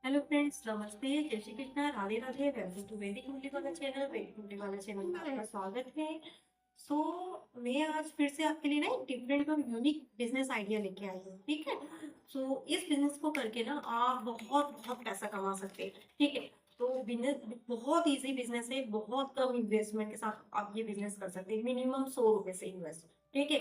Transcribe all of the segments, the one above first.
Hello friends, नमस्ते, जय Shri Krishna, Radhe Radhe. Welcome to वैदिक ब्यूटी वाला चैनल। वैदिक ब्यूटी वाला चैनल में आपका स्वागत है। सो मैं आज फिर से आपके लिए ना एक डिफरेंट और यूनिक बिजनेस आइडिया लेके आई हूँ। ठीक है। सो इस बिजनेस को करके ना आप बहुत बहुत पैसा कमा सकते हैं। ठीक है। तो बिजनेस बहुत इजी बिजनेस है। बहुत कम इन्वेस्टमेंट के साथ आप ये बिजनेस कर सकते हैं। मिनिमम 100 रुपए से इन्वेस्ट। ठीक है।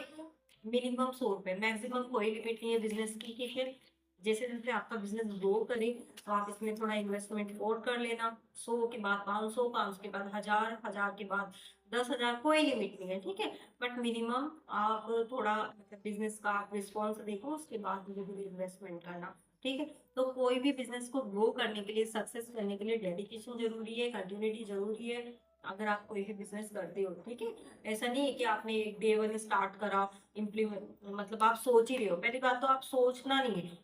मिनिमम 100 रुपए, मैक्सिमम कोई लिमिट नहीं है बिजनेस की। ठीक है। जैसे जैसे आपका बिजनेस ग्रो करे तो आप इसमें थोड़ा इन्वेस्टमेंट और कर लेना। 100 के बाद 500, 500 के बाद 1000, 1000 के बाद 10,000, कोई लिमिट नहीं है। ठीक है। बट मिनिमम आप थोड़ा मतलब बिजनेस का आप रिस्पॉन्स देखो, उसके बाद धीरे धीरे इन्वेस्टमेंट करना। ठीक है। तो कोई भी बिजनेस को ग्रो करने के लिए, सक्सेस करने के लिए डेडिकेशन जरूरी है, कंटिन्यूटी जरूरी है। अगर आप कोई भी बिजनेस करते हो, ठीक है। ऐसा नहीं है कि आपने एक डे वन स्टार्ट करा, इम्प्लीमेंट मतलब आप सोच ही रहे हो। पहली बात तो आप सोचना नहीं है।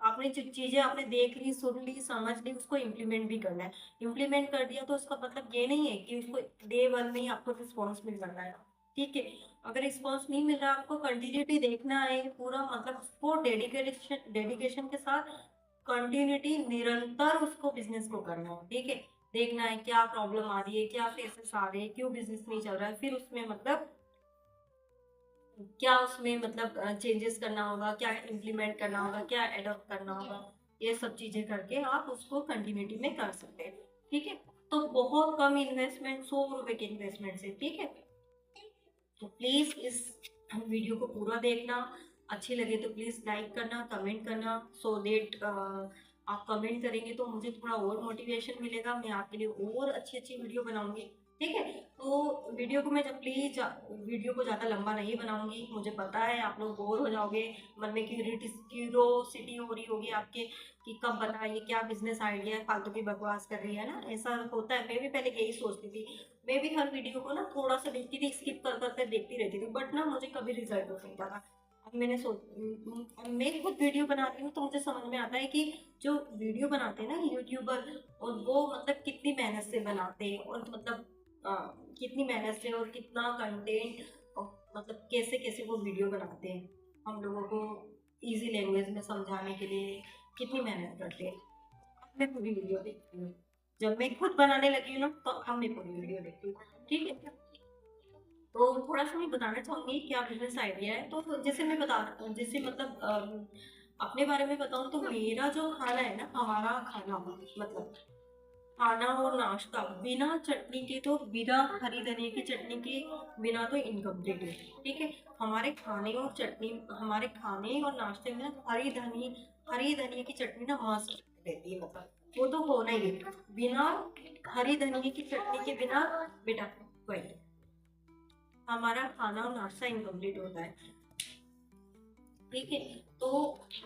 आपने जो चीजें आपने देख ली, सुन ली, समझ ली, उसको इम्प्लीमेंट भी करना है। इम्प्लीमेंट कर दिया तो उसका मतलब ये नहीं है कि उसको डे वन में ही आपको रिस्पॉन्स मिल जाना है। ठीक है। अगर रिस्पॉन्स नहीं मिल रहा, आपको कंटिन्यूटी देखना है पूरा, मतलब उसको डेडिकेशन डेडिकेशन के साथ कंटिन्यूटी निरंतर उसको बिजनेस को करना है। ठीक है। देखना है क्या प्रॉब्लम आ रही है, क्या फेसेस आ रहे हैं, क्यों बिजनेस नहीं चल रहा है, फिर उसमें मतलब क्या उसमें मतलब चेंजेस करना होगा, क्या इम्प्लीमेंट करना होगा, क्या एडॉप्ट करना होगा। ये सब चीजें करके आप उसको कंटिन्यूटी में कर सकते हैं। ठीक है। तो बहुत कम इन्वेस्टमेंट, 100 रुपए के इन्वेस्टमेंट से। ठीक है। तो प्लीज इस वीडियो को पूरा देखना। अच्छी लगे तो प्लीज लाइक करना, कमेंट करना। सो देट आप कमेंट करेंगे तो मुझे थोड़ा और मोटिवेशन मिलेगा, मैं आपके लिए और अच्छी अच्छी वीडियो बनाऊंगी। ठीक है। तो वीडियो को मैं जब प्लीज वीडियो को ज़्यादा लंबा नहीं बनाऊंगी। मुझे पता है आप लोग बोर हो जाओगे, मन में क्यूरोसिटी हो रही होगी आपके कि कब बताइए, क्या बिजनेस आइडिया है, फालतू की बकवास कर रही है ना। ऐसा होता है, मैं भी पहले यही सोचती थी। मैं भी हर वीडियो को ना थोड़ा सा देखती थी, स्किप कर करते देखती रहती थी, बट ना मुझे कभी रिजल्ट नहीं मिलता था। अब मैंने अब मैं खुद वीडियो बनाती हूँ तो मुझे समझ में आता है कि जो वीडियो बनाते हैं ना यूट्यूबर, और वो मतलब कितनी मेहनत से बनाते हैं, और मतलब कितनी मेहनत से और कितना कंटेंट, मतलब कैसे कैसे वो वीडियो बनाते हैं हम लोगों को इजी लैंग्वेज में समझाने के लिए, कितनी मेहनत करते हैं। अब मैं पूरी वीडियो देखती हूँ। जब मैं खुद बनाने लगी हूँ ना, तो अब मैं पूरी वीडियो देखती हूँ। ठीक है। तो थोड़ा सा मैं बताना चाहूंगी क्या बिजनेस आइडिया है। तो जैसे मैं बता जैसे मतलब अपने बारे में बताऊं तो मेरा जो खाना है ना, हमारा खाना मतलब खाना और नाश्ता बिना चटनी के, तो बिना हरी धनिया की चटनी के बिना तो इनकम्प्लीट है। ठीक है। हमारे खाने और चटनी, हमारे खाने और नाश्ते में ना हरी धनिया की चटनी ना मस्त रहती है, मतलब वो तो होना ही है। बिना हरी धनिया की चटनी के बिना बेटा वही हमारा खाना और नाश्ता इनकम्प्लीट होता है। ठीक है। तो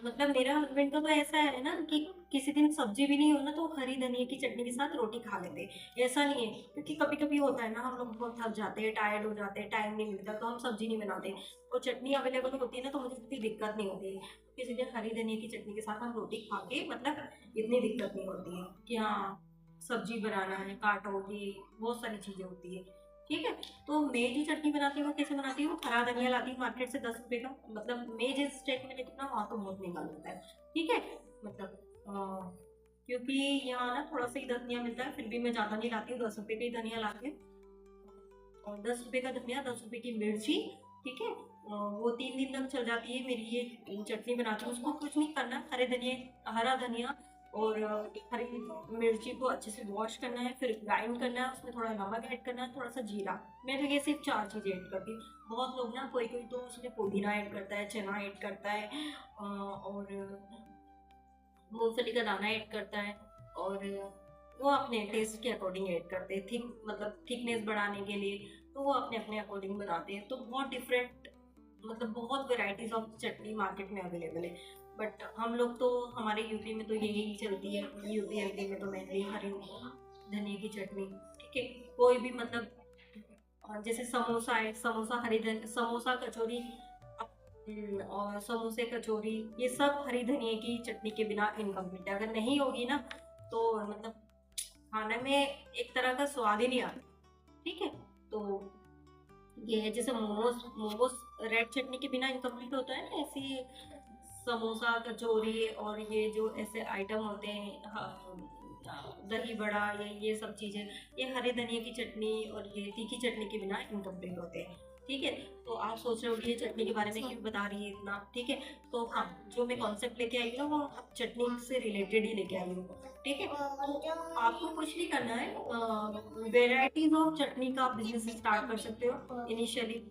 मतलब मेरा हस्बैंड का तो ऐसा है ना कि किसी दिन सब्जी भी नहीं हो ना, तो हरी धनिया की चटनी के साथ रोटी खा लेते हैं। ऐसा नहीं है, क्योंकि कभी कभी होता है ना, हम लोग बहुत थक जाते हैं, टायर्ड हो जाते हैं, टाइम नहीं मिलता, तो हम सब्जी नहीं बनाते। और चटनी अवेलेबल होती है ना, तो मुझे इतनी दिक्कत नहीं होती है। किसी दिन हरी धनिया की चटनी के साथ हम रोटी खा के मतलब इतनी दिक्कत नहीं होती है कि हाँ सब्जी बनाना है, काटो, ये बहुत सारी चीजें होती है। ठीक है। तो मैं जो चटनी बनाती हूँ वो कैसे बनाती हूँ, हरा धनिया लाती हूँ मार्केट से 10 रुपए का, मतलब मैं जिस स्टेट में लेती हूँ ना, वहाँ तो बहुत महंगा मिलता है। ठीक है। मतलब क्योंकि यहाँ ना थोड़ा सा ही धनिया मिलता है, फिर भी मैं ज्यादा नहीं लाती हूँ, 10 रुपए का ही धनिया लाती हूँ। और 10 रुपए का धनिया, 10 रुपए की मिर्ची। ठीक है। वो 3 दिन तक चल जाती है मेरी ये चटनी बनाती हूँ। उसको कुछ नहीं करना, हरा धनिया और हरी मिर्ची को अच्छे से वॉश करना है, फिर ग्राइंड करना है, उसमें थोड़ा नमक ऐड करना है, थोड़ा सा जीरा। मैं तो ये सिर्फ 4 चीज़ें ऐड करती हूँ। बहुत लोग ना, कोई कोई तो उसमें पुदीना ऐड करता है, चना ऐड करता है, और मूंगफली का दाना ऐड करता है, और वो अपने टेस्ट के अकॉर्डिंग ऐड करते हैं, थिक मतलब थिकनेस बढ़ाने के लिए। तो वो अपने अपने अकॉर्डिंग बनाते हैं। तो बहुत डिफरेंट, मतलब बहुत वेराइटीज ऑफ चटनी मार्केट में अवेलेबल है। बट हम लोग तो, हमारे यूपी में तो यही चलती है। यूपी एमपी में तो मेनली हरी धनिया की चटनी। ठीक है। कोई भी मतलब जैसे समोसा है, समोसा कचौरी, और समोसे कचौरी, ये सब हरी धनिया की चटनी के बिना इनकम्प्लीट है। अगर नहीं होगी ना, तो मतलब खाने में एक तरह का स्वाद ही नहीं आता। ठीक है। तो ये है, जैसे मोमोज मोमोज रेड चटनी के बिना इनकम्प्लीट होता है ना, ऐसे ही समोसा, कचौरी और ये जो ऐसे आइटम होते हैं, दही बड़ा, ये सब चीज़ें, ये हरे धनिया की चटनी और ये तीखी चटनी के बिना इनकम्प्लीट होते हैं। ठीक है, तो आप सोच रहे हो कि ये चटनी के बारे में क्यों बता रही है इतना। ठीक है, तो हाँ, जो मैं कॉन्सेप्ट लेके आई हूँ ना, वो चटनी से रिलेटेड ही लेके आई हूँ। ठीक है, तो आपको कुछ नहीं करना है, वेराइटीज ऑफ चटनी का बिजनेस स्टार्ट कर सकते हो इनिशियली।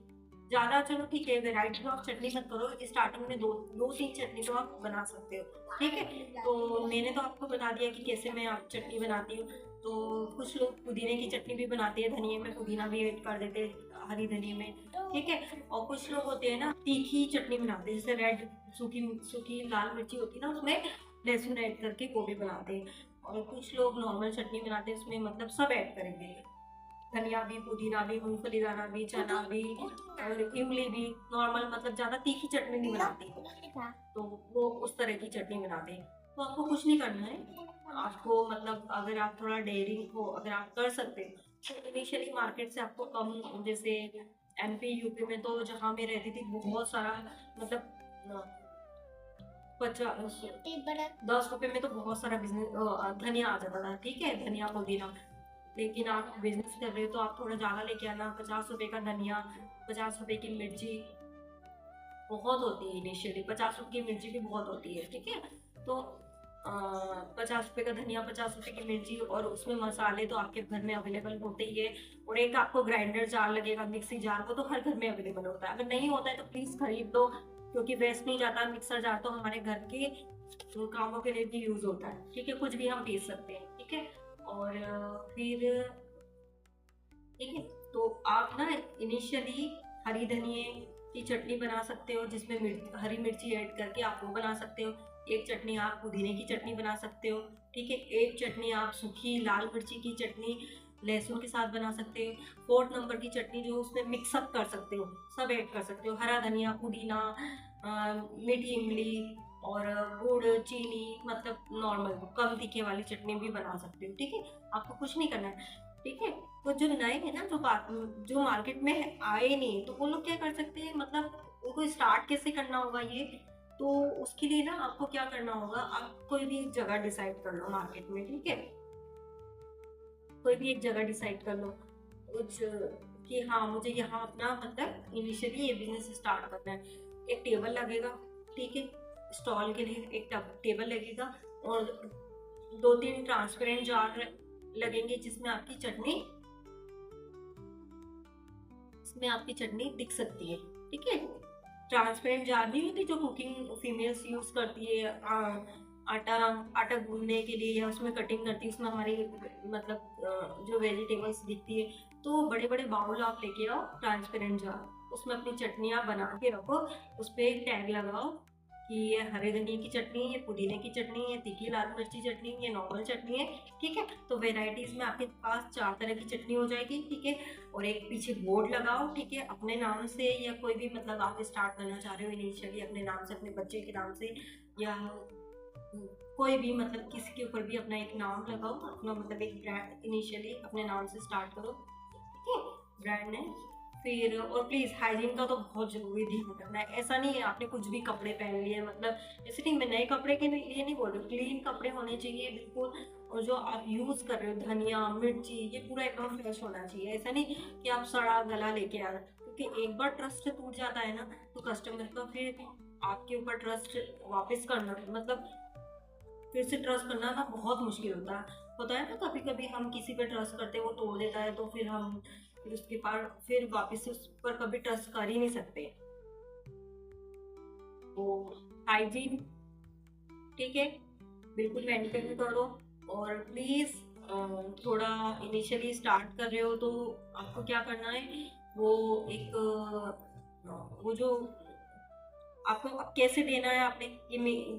ज़्यादा चलो ठीक है, वेराइटी ऑफ चटनी मत करो, स्टार्टिंग में दो दो तीन चटनी तो आप बना सकते हो। ठीक है, तो मैंने तो आपको बता दिया कि कैसे मैं आप चटनी बनाती हूँ। तो कुछ लोग पुदीने की चटनी भी बनाते हैं, धनिया में पुदीना भी ऐड कर देते हैं, हरी धनिया में। ठीक है, और कुछ लोग होते हैं ना तीखी चटनी बनाते हैं, जैसे रेड सूखी सूखी लाल मिर्ची होती है ना, उसमें लहसुन ऐड करके वो भी बनाते हैं। और कुछ लोग नॉर्मल चटनी बनाते हैं, उसमें मतलब सब ऐड करेंगे, धनिया भी, पुदीना भी, मूंगफली दाना भी, चना भी और इमली भी। नॉर्मल मतलब ज़्यादा तीखी चटनी नहीं बनाती, तो वो उस तरह की चटनी बनाते हैं। तो आपको कुछ नहीं करना है, आपको मतलब अगर आप थोड़ा डेयरिंग हो, अगर आप कर सकते हैं तो इनिशियली मार्केट से आपको कम, जैसे एमपी यूपी में तो जहाँ मैं रहती थी बहुत सारा, मतलब 10 रुपए में तो बहुत सारा बिजनेस धनिया आ जाता था। ठीक है, धनिया पुदीना। लेकिन आप बिजनेस कर रहे हो तो आप थोड़ा ज़्यादा लेके आना। 50 रुपए का धनिया, 50 रुपए की मिर्ची बहुत होती है इनिशियली, 50 रुपए की मिर्ची भी बहुत होती है। ठीक है, तो 50 रुपए का धनिया, 50 रुपए की मिर्ची, और उसमें मसाले तो आपके घर में अवेलेबल होते ही है। और एक आपको ग्राइंडर जार लगेगा, मिक्सी जार, वो तो हर घर में अवेलेबल होता है। अगर नहीं होता है तो प्लीज़ खरीद दो, क्योंकि वेस्ट नहीं जाता। मिक्सर जार तो हमारे घर के कामों के लिए भी यूज़ होता है। ठीक है, कुछ भी हम पीस सकते हैं। ठीक है, और फिर ठीक है, तो आप ना इनिशियली हरी धनिए की चटनी बना सकते हो, जिसमें हरी मिर्ची ऐड करके आप वो बना सकते हो। एक चटनी आप पुदीने की चटनी बना सकते हो। ठीक है, एक चटनी आप सूखी लाल मिर्ची की चटनी लहसुन के साथ बना सकते हो। 4th नंबर की चटनी जो उसमें मिक्सअप कर सकते हो, सब ऐड कर सकते हो, हरा धनिया, पुदीना, मीठी इमली और गुड़, चीनी, मतलब नॉर्मल कम तीखे वाली चटनी भी बना सकते हो। ठीक है, आपको कुछ नहीं करना है। ठीक है, तो जो नए हैं ना, जो मार्केट में आए नहीं, तो वो लोग क्या कर सकते हैं, मतलब उनको स्टार्ट कैसे करना होगा ये। तो उसके लिए ना आपको क्या करना होगा, आप कोई भी एक जगह डिसाइड कर लो मार्केट में। ठीक है, कोई भी एक जगह डिसाइड कर लो कुछ, कि हाँ मुझे यहाँ अपना मतलब इनिशियली ये बिजनेस स्टार्ट करना है। एक टेबल लगेगा। ठीक है, स्टॉल के लिए एक टेबल लगेगा, और 2-3 ट्रांसपेरेंट जार लगेंगे, जिसमें आपकी चटनी दिख सकती है। ठीक है, ट्रांसपेरेंट जार नहीं होती जो कुकिंग फीमेल्स यूज करती है, आटा आटा गूंदने के लिए, या उसमें कटिंग करती है, उसमें हमारी मतलब जो वेजिटेबल्स दिखती है। तो बड़े बड़े बाउल आप लेके आओ, ट्रांसपेरेंट जार, उसमें अपनी चटनियाँ बना के रखो, उस पर एक टैग लगाओ कि ये हरे धनिया की चटनी है, ये पुदीने की चटनी है, तीखी लाल मिर्ची चटनी है, ये नॉर्मल चटनी है। ठीक है, तो वेराइटीज में आपके पास 4 तरह की चटनी हो जाएगी। ठीक है, और एक पीछे बोर्ड लगाओ। ठीक है, अपने नाम से, या कोई भी मतलब आप स्टार्ट करना चाह रहे हो इनिशियली अपने नाम से, अपने बच्चे के नाम से, या कोई भी मतलब किसी के ऊपर भी अपना एक नाम लगाओ, अपना मतलब एक ब्रांड इनिशियली अपने नाम से स्टार्ट करो। ठीक है, ब्रांड नेम। फिर और प्लीज़ हाइजीन का तो बहुत ज़रूरी ध्यान रखना है। ऐसा नहीं है आपने कुछ भी कपड़े पहन लिए, मतलब ऐसे नहीं, मैं नए कपड़े के लिए नहीं बोल रही हूँ, क्लीन कपड़े होने चाहिए बिल्कुल। और जो आप यूज़ कर रहे हो धनिया मिर्ची, ये पूरा एकदम फ्रेश होना चाहिए। ऐसा नहीं कि आप सड़ा गला लेके आ रहे हो, क्योंकि एक बार ट्रस्ट टूट जाता है ना, तो कस्टमर का फिर आपके ऊपर ट्रस्ट वापस करना, मतलब फिर से ट्रस्ट करना ना बहुत मुश्किल होता है ना। कभी कभी हम किसी पे ट्रस्ट करते हैं, वो तोड़ देता है, तो फिर उसके पास फिर वापस से उस पर कभी ट्रस्ट कर ही नहीं सकते। तो हाइजीन, ठीक है, बिल्कुल मेंटेन करो। और प्लीज़ थोड़ा इनिशियली स्टार्ट कर रहे हो तो आपको क्या करना है, वो एक वो जो आपको अब कैसे देना है, आपने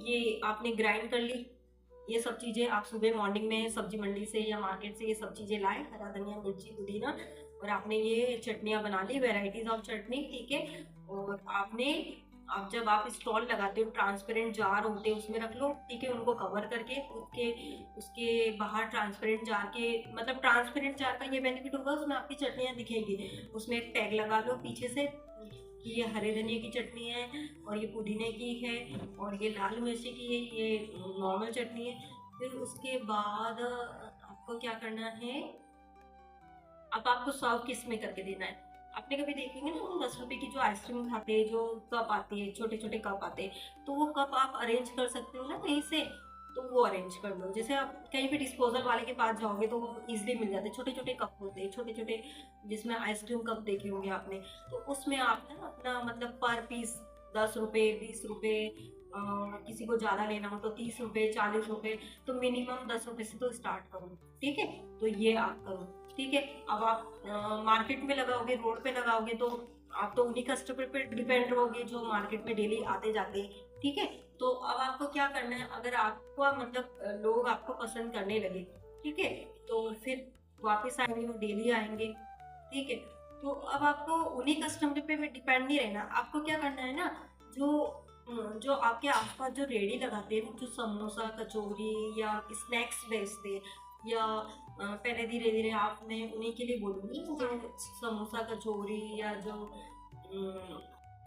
ये आपने ग्राइंड कर ली ये सब चीज़ें। आप सुबह मॉर्निंग में सब्जी मंडी से या मार्केट से ये सब चीज़ें लाए, हरा धनिया, मिर्ची, पुदीना, और आपने ये चटनियाँ बना ली, वेराइटीज ऑफ चटनी। ठीक है, और आप जब आप स्टॉल लगाते हो, ट्रांसपेरेंट जार होते हैं उसमें रख लो। ठीक है, उनको कवर करके उसके बाहर ट्रांसपेरेंट जार के, मतलब ट्रांसपेरेंट जार का ये बेनिफिट होगा, उसमें आपकी चटनियाँ दिखेगी। उसमें एक टैग लगा लो पीछे से कि ये हरे धनिया की चटनी है और ये पुदीने की है और ये लाल मिर्ची की है, ये नॉर्मल चटनी है। फिर उसके बाद आपको क्या करना है, अब आपको सर्व किस में करके देना है। आपने कभी देखेंगे ना हम 10 रुपए की जो आइसक्रीम खाते हैं, जो कप आती है, छोटे छोटे कप आते हैं, तो वो कप आप अरेंज कर सकते हो ना कहीं से, तो वो अरेंज कर दो। जैसे आप कहीं भी डिस्पोजल वाले के पास जाओगे तो वो इजिली मिल जाते हैं, छोटे छोटे कप होते हैं, छोटे छोटे जिसमें आइसक्रीम कप देखे होंगे आपने। तो उसमें आप ना अपना मतलब पर पीस 10 रुपए, 20 रुपए, किसी को ज़्यादा लेना हो तो 30 रुपए, 40 रुपए, तो मिनिमम 10 रुपए से तो स्टार्ट करो। ठीक है, तो ये आप करो। ठीक है, अब आप मार्केट में लगाओगे, रोड पे लगाओगे, तो आप तो उन्हीं कस्टमर पे डिपेंड रहोगे जो मार्केट में डेली आते जाते हैं। ठीक है, तो अब आपको क्या करना है, अगर आपको मतलब लोग आपको पसंद करने लगे, ठीक है, तो फिर वापस आएंगे, वो डेली आएंगे। ठीक है, तो अब आपको उन्हीं कस्टमर पे डिपेंड नहीं रहना। आपको क्या करना है ना, जो जो आपके आसपास जो रेडी लगाते हैं, जो समोसा कचौरी या स्नैक्स बेचते हैं, या पहले धीरे धीरे आप, मैं उन्हीं के लिए बोलूँगी जो समोसा कचौरी या जो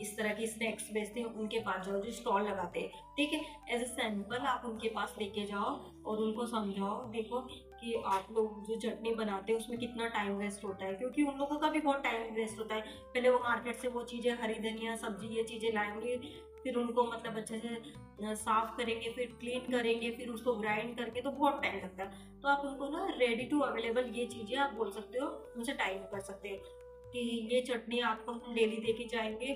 इस तरह की स्नैक्स बेचते हैं उनके पास जाओ, जो स्टॉल लगाते हैं। ठीक है, एज ए सैंपल आप उनके पास लेके जाओ और उनको समझाओ, देखो कि आप लोग जो चटनी बनाते हैं उसमें कितना टाइम वेस्ट होता है, क्योंकि उन लोगों का भी बहुत टाइम वेस्ट होता है। पहले वो मार्केट से वो चीज़ें, हरी धनिया सब्जी ये चीज़ें लाएंगे, फिर उनको मतलब अच्छे से साफ करेंगे, फिर क्लीन करेंगे, फिर उसको ग्राइंड करके, तो बहुत टाइम लगता है। तो आप उनको ना रेडी टू अवेलेबल ये चीज़ें आप बोल सकते हो, उनसे टाइम कर सकते हो कि ये चटनी आपको हम डेली दे के जाएंगे,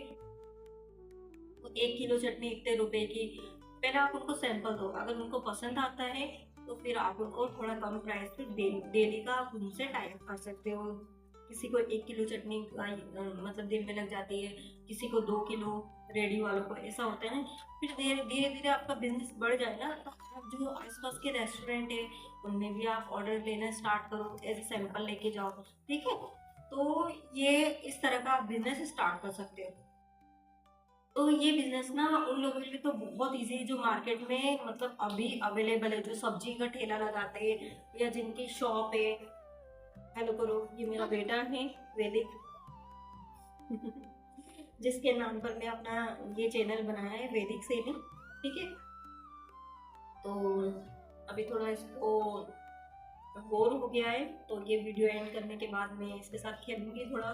1 किलो चटनी इतने रुपए की। पहले आप उनको सैंपल दो, अगर उनको पसंद आता है तो फिर आप उनको थोड़ा कम प्राइस पे डेली का आप उनसे टाइप कर सकते हो। किसी को 1 किलो चटनी मतलब दिन में लग जाती है, किसी को 2 किलो, रेडी वालों को ऐसा होता है ना। फिर धीरे धीरे धीरे आपका बिजनेस बढ़ जाए ना, तो आप जो आसपास के रेस्टोरेंट है उनमें भी आप ऑर्डर लेना स्टार्ट करो, एज सैंपल लेके जाओ। ठीक है, तो ये इस तरह का आप बिजनेस स्टार्ट कर सकते हो। तो ये बिजनेस ना उन लोगों के लिए तो बहुत इजी है जो मार्केट में मतलब अभी अवेलेबल है, जो सब्जी का ठेला लगाते हैं या जिनकी शॉप है। हेलो करो, ये मेरा बेटा है वैदिक जिसके नाम पर मैं अपना ये चैनल बनाया है, वैदिक सेलिंग। ठीक है, तो अभी थोड़ा इसको बोर हो गया है, तो ये वीडियो एंड करने के बाद मैं इसके साथ खेलूंगी थोड़ा।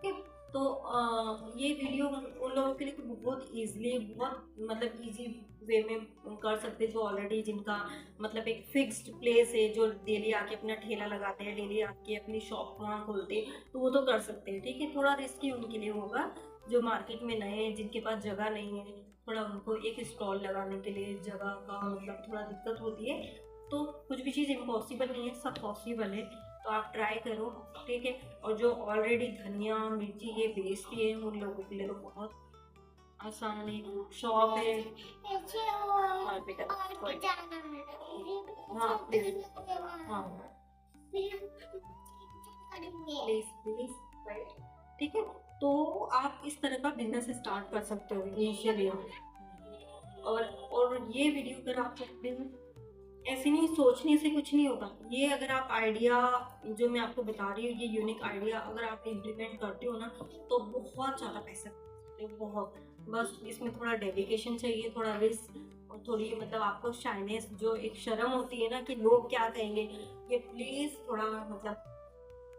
ठीक है, तो ये वीडियो उन लोगों के लिए तो बहुत ईजिली, बहुत मतलब इजी वे में कर सकते हैं, जो ऑलरेडी जिनका मतलब एक फिक्स्ड प्लेस है, जो डेली आके अपना ठेला लगाते हैं, डेली आके अपनी शॉप वहाँ खोलते हैं, तो वो तो कर सकते हैं। ठीक है, थोड़ा रिस्की उनके लिए होगा जो मार्केट में नए हैं, जिनके पास जगह नहीं है, थोड़ा उनको एक स्टॉल लगाने के लिए जगह का मतलब थोड़ा दिक्कत होती है। तो कुछ भी चीज़ इम्पॉसिबल नहीं है, सब पॉसिबल है, तो आप ट्राई करो। ठीक है, और जो ऑलरेडी धनिया मिर्ची ये बेचती है उन लोगों के लिए तो बहुत आसान है, शॉप है। हाँ बेटा, हाँ प्लीज, हाँ प्लीज प्लीज, राइट। ठीक है, तो आप इस तरह का बिजनेस स्टार्ट कर सकते हो इनिशियली। और ये वीडियो अगर आपको ऐसे नहीं, सोचने से कुछ नहीं होगा। ये अगर आप आइडिया जो मैं आपको बता रही हूँ, ये यूनिक आइडिया अगर आप इम्प्लीमेंट करते हो ना, तो बहुत ज़्यादा पैसा कमाते हो, बहुत। बस इसमें थोड़ा डेडिकेशन चाहिए, थोड़ा रिस्क और थोड़ी मतलब आपको शाइनेस, जो एक शर्म होती है ना कि लोग क्या कहेंगे, ये प्लीज़ थोड़ा मतलब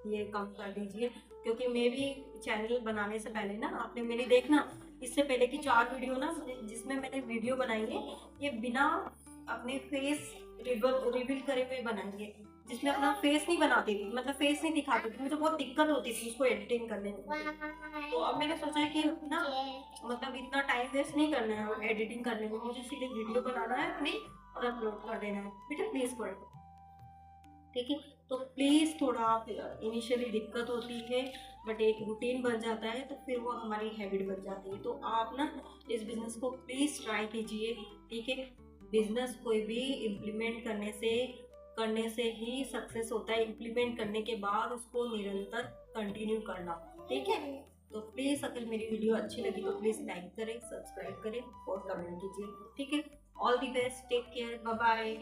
ये कम कर दीजिए। क्योंकि मैं भी चैनल बनाने से पहले ना, आपने मेरी देखना इससे पहले की 4 वीडियो ना जिसमें मैंने वीडियो बनाई है, ये बिना अपने फेस रिवील करे हुए बनाएंगे, जिसमें अपना फेस नहीं बनाती थी, मतलब फेस नहीं दिखाती थी, मुझे बहुत दिक्कत होती थी उसको एडिटिंग करने में। तो अब मैंने सोचा है कि ना मतलब इतना टाइम वेस्ट नहीं करना है एडिटिंग करने में, मुझे सीधे वीडियो बनाना है अपनी और अपलोड कर देना है। बेटा प्लीज करो। ठीक है, तो प्लीज़ थोड़ा आप, इनिशियली दिक्कत होती है बट एक रूटीन बन जाता है तो फिर वो हमारी हैबिट बन जाती है। तो आप ना इस बिज़नेस को प्लीज़ ट्राई कीजिए। ठीक है, बिज़नेस कोई भी इम्प्लीमेंट करने से ही सक्सेस होता है, इम्प्लीमेंट करने के बाद उसको निरंतर कंटिन्यू करना। ठीक है, तो प्लीज़ अगर मेरी वीडियो अच्छी लगी तो प्लीज़ लाइक करें, सब्सक्राइब करें और कमेंट कीजिए। ठीक है, all the best, take care, bye bye.